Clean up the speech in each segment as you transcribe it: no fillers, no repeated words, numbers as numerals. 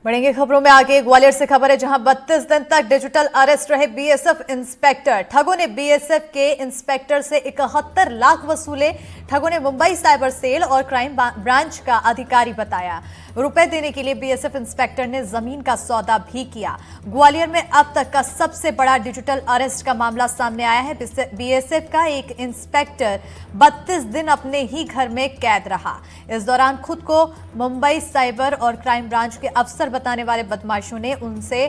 बढ़ेंगे खबरों में आगे। ग्वालियर से खबर है, जहां 32 दिन तक डिजिटल अरेस्ट रहे बीएसएफ इंस्पेक्टर। ठगों ने बीएसएफ के इंस्पेक्टर से 71 लाख वसूले। ठगों ने मुंबई साइबर सेल और क्राइम ब्रांच का अधिकारी बताया। रुपए देने के लिए बीएसएफ इंस्पेक्टर ने जमीन का सौदा भी किया। ग्वालियर में अब तक का सबसे बड़ा डिजिटल अरेस्ट का मामला सामने आया है। बीएसएफ का एक इंस्पेक्टर 32 दिन अपने ही घर में कैद रहा। इस दौरान खुद को मुंबई साइबर और क्राइम ब्रांच के अफसर बताने वाले बदमाशों ने उनसे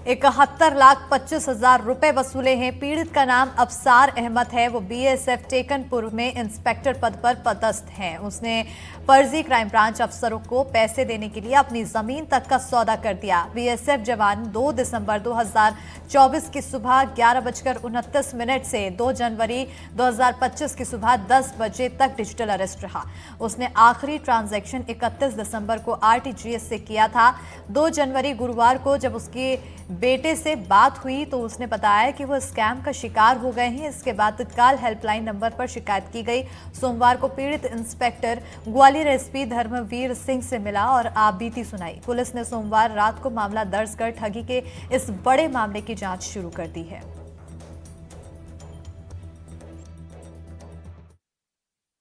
71,25,000 रुपए वसूले हैं। पीड़ित का नाम अफसार अहमद है। वो बीएसएफ टेकनपुर में इंस्पेक्टर पद पर पदस्थ हैं। उसने फर्जी क्राइम ब्रांच अफसरों को पैसे देने के लिए अपनी जमीन तक का सौदा कर दिया। बीएसएफ जवान 2 दिसंबर 2024 की सुबह 11:29 से 2 जनवरी 2025 की सुबह 10 बजे तक डिजिटल अरेस्ट रहा। उसने आखिरी ट्रांजैक्शन 31 दिसंबर को आरटीजीएस से किया था। 2 जनवरी गुरुवार को जब उसके बेटे से बात हुई तो उसने बताया कि वो स्कैम का शिकार हो गए हैं। इसके बाद तत्काल हेल्पलाइन नंबर पर शिकायत की गई। सोमवार को पीड़ित इंस्पेक्टर ग्वालियर एसपी धर्मवीर सिंह से मिला और आपबीती सुनाई। पुलिस ने सोमवार रात को मामला दर्ज कर ठगी के इस बड़े मामले की जांच शुरू कर दी है।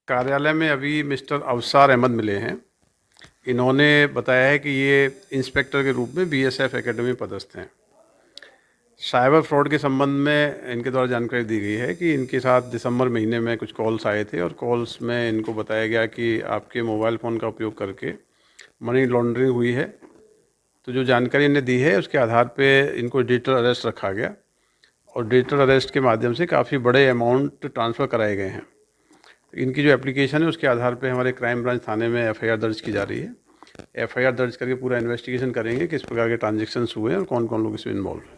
कार्यालय में अभी मिस्टर अफसार अहमद मिले हैं। इन्होंने बताया है कि ये इंस्पेक्टर के रूप में बीएसएफ एकेडमी पदस्थ हैं। साइबर फ्रॉड के संबंध में इनके द्वारा जानकारी दी गई है कि इनके साथ दिसंबर महीने में कुछ कॉल्स आए थे और कॉल्स में इनको बताया गया कि आपके मोबाइल फ़ोन का उपयोग करके मनी लॉन्ड्रिंग हुई है। तो जो जानकारी इन्हें दी है उसके आधार पे इनको डिजिटल अरेस्ट रखा गया और डिजिटल अरेस्ट के माध्यम से काफ़ी बड़े अमाउंट ट्रांसफ़र कराए गए हैं। इनकी जो एप्लीकेशन है उसके आधार पे हमारे क्राइम ब्रांच थाने में एफआईआर दर्ज की जा रही है। एफआईआर दर्ज करके पूरा इन्वेस्टिगेशन करेंगे किस प्रकार के ट्रांजैक्शंस हुए हैं और कौन कौन लोग इसमें इन्वॉल्व हैं।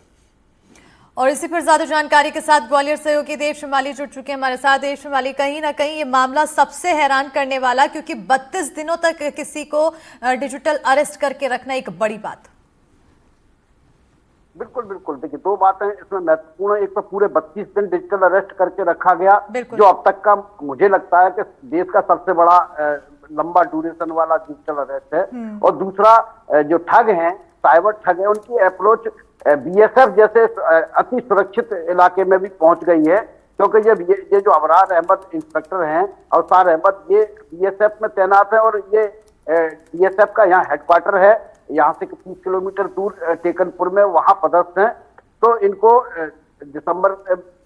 और इसी पर ज्यादा जानकारी के साथ ग्वालियर सहयोगी देव श्रीमाली जुड़ चुके हैं हमारे साथ। देव श्रीमाली, कहीं ना कहीं ये मामला सबसे हैरान करने वाला, क्योंकि 32 दिनों तक किसी को डिजिटल अरेस्ट करके रखना एक बड़ी बात। बिल्कुल बिल्कुल, देखिए दो बातें इसमें महत्वपूर्ण। एक तो पूरे 32 दिन डिजिटल अरेस्ट करके रखा गया, जो अब तक का मुझे लगता है कि देश का सबसे बड़ा लंबा ड्यूरेशन वाला डिजिटल अरेस्ट है। और दूसरा, जो ठग हैं, साइबर ठग हैं, उनकी अप्रोच बीएसएफ जैसे अति सुरक्षित इलाके में भी पहुंच गई है। क्योंकि ये जो अबरार अहमद इंस्पेक्टर हैं, अवसार अहमद, ये बीएसएफ में तैनात है और ये बीएसएफ का यहाँ हेडक्वार्टर है। यहाँ से 30 किलोमीटर दूर टेकनपुर में वहां पदस्थ हैं। तो इनको दिसंबर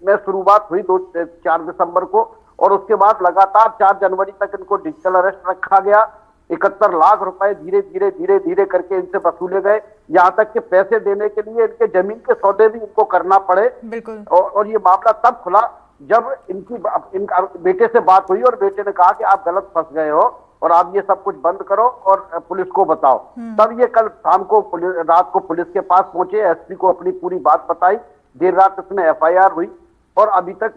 में शुरुआत हुई 4 दिसंबर को, और उसके बाद लगातार 4 जनवरी तक इनको डिजिटल अरेस्ट रखा गया। 71 लाख रुपए धीरे धीरे धीरे धीरे करके इनसे वसूले गए। यहाँ तक कि पैसे देने के लिए इनके जमीन के सौदे भी इनको करना पड़े। और ये मामला तब खुला जब इनका बेटे से बात हुई और बेटे ने कहा कि आप गलत फंस गए हो और आप ये सब कुछ बंद करो और पुलिस को बताओ। तब ये कल शाम को रात को पुलिस के पास पहुंचे, एसपी को अपनी पूरी बात बताई। देर रात इसमें एफआईआर हुई और अभी तक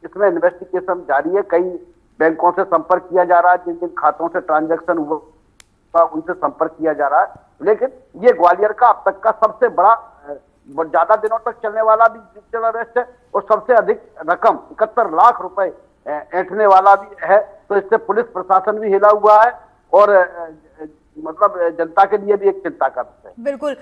इसमें इन्वेस्टिगेशन जारी है। कई बैंकों से संपर्क किया जा रहा है, जिन जिन खातों से ट्रांजैक्शन हुआ उनसे संपर्क किया जा रहा है। लेकिन ये ग्वालियर का अब तक का सबसे बड़ा, ज्यादा दिनों तक चलने वाला भी डिजिटल अरेस्ट है और सबसे अधिक रकम 71 लाख रुपए ऐंठने वाला भी है। तो इससे पुलिस प्रशासन भी हिला हुआ है और मतलब जनता के लिए भी एक चिंता का विषय है। बिल्कुल।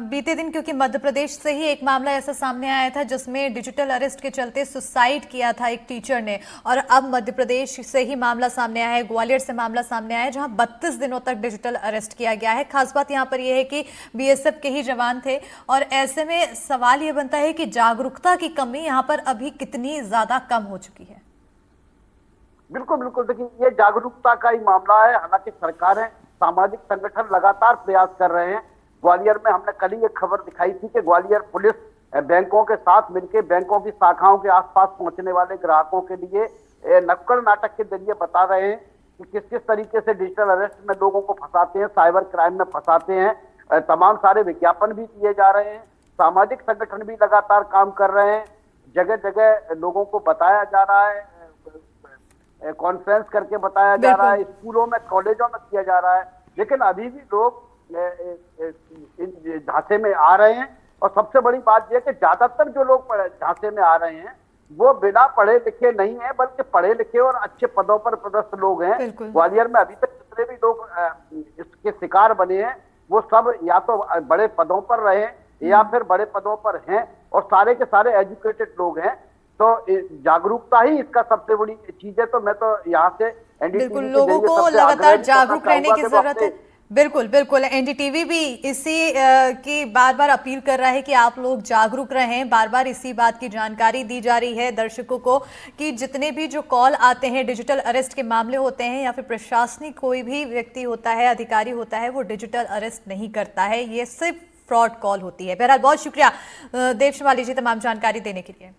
बीते दिन क्योंकि मध्य प्रदेश से ही एक मामला ऐसा सामने आया था जिसमें डिजिटल अरेस्ट के चलते सुसाइड किया था एक टीचर ने, और अब मध्य प्रदेश से ही मामला सामने आया है, ग्वालियर से मामला सामने आया है, जहां 32 दिनों तक डिजिटल अरेस्ट किया गया है। खास बात यहाँ पर यह है कि बीएसएफ के ही जवान थे, और ऐसे में सवाल ये बनता है कि जागरूकता की कमी यहाँ पर अभी कितनी ज्यादा कम हो चुकी है। बिल्कुल बिल्कुल, देखिए ये जागरूकता का ही मामला है। हालांकि सरकारें, सामाजिक संगठन लगातार प्रयास कर रहे हैं। ग्वालियर में हमने कल ही एक खबर दिखाई थी कि ग्वालियर पुलिस बैंकों के साथ मिलकर बैंकों की शाखाओं के आसपास पहुंचने वाले ग्राहकों के लिए नुक्कड़ नाटक के जरिए बता रहे हैं कि किस किस तरीके से डिजिटल अरेस्ट में लोगों को फंसाते हैं, साइबर क्राइम में फंसाते हैं। तमाम सारे विज्ञापन भी दिए जा रहे हैं। सामाजिक संगठन भी लगातार काम कर रहे हैं। जगह जगह लोगों को बताया जा रहा है, कॉन्फ्रेंस करके बताया जा रहा है, स्कूलों में, कॉलेजों में किया जा रहा है। लेकिन अभी भी लोग झांसे में आ रहे हैं। और सबसे बड़ी बात यह कि ज्यादातर जो लोग झांसे में आ रहे हैं वो बिना पढ़े लिखे नहीं है, बल्कि पढ़े लिखे और अच्छे पदों पर पदस्थ लोग हैं। ग्वालियर में अभी तक जितने भी लोग इसके शिकार बने हैं वो सब या तो बड़े पदों पर रहे या फिर बड़े पदों पर हैं और सारे के सारे एजुकेटेड लोग हैं। तो जागरूकता ही इसका सबसे बड़ी चीज है। तो मैं तो यहाँ से बिल्कुल लोगों को लगातार जागरूक रहने की जरूरत है। बिल्कुल बिल्कुल, एनडीटीवी भी इसी की बार बार अपील कर रहा है कि आप लोग जागरूक रहें। बार बार इसी बात की जानकारी दी जा रही है दर्शकों को कि जितने भी जो कॉल आते हैं, डिजिटल अरेस्ट के मामले होते हैं या फिर प्रशासनिक कोई भी व्यक्ति होता है, अधिकारी होता है, वो डिजिटल अरेस्ट नहीं करता है, ये सिर्फ फ्रॉड कॉल होती है। बहरहाल बहुत शुक्रिया देव शिमाली जी तमाम जानकारी देने के लिए।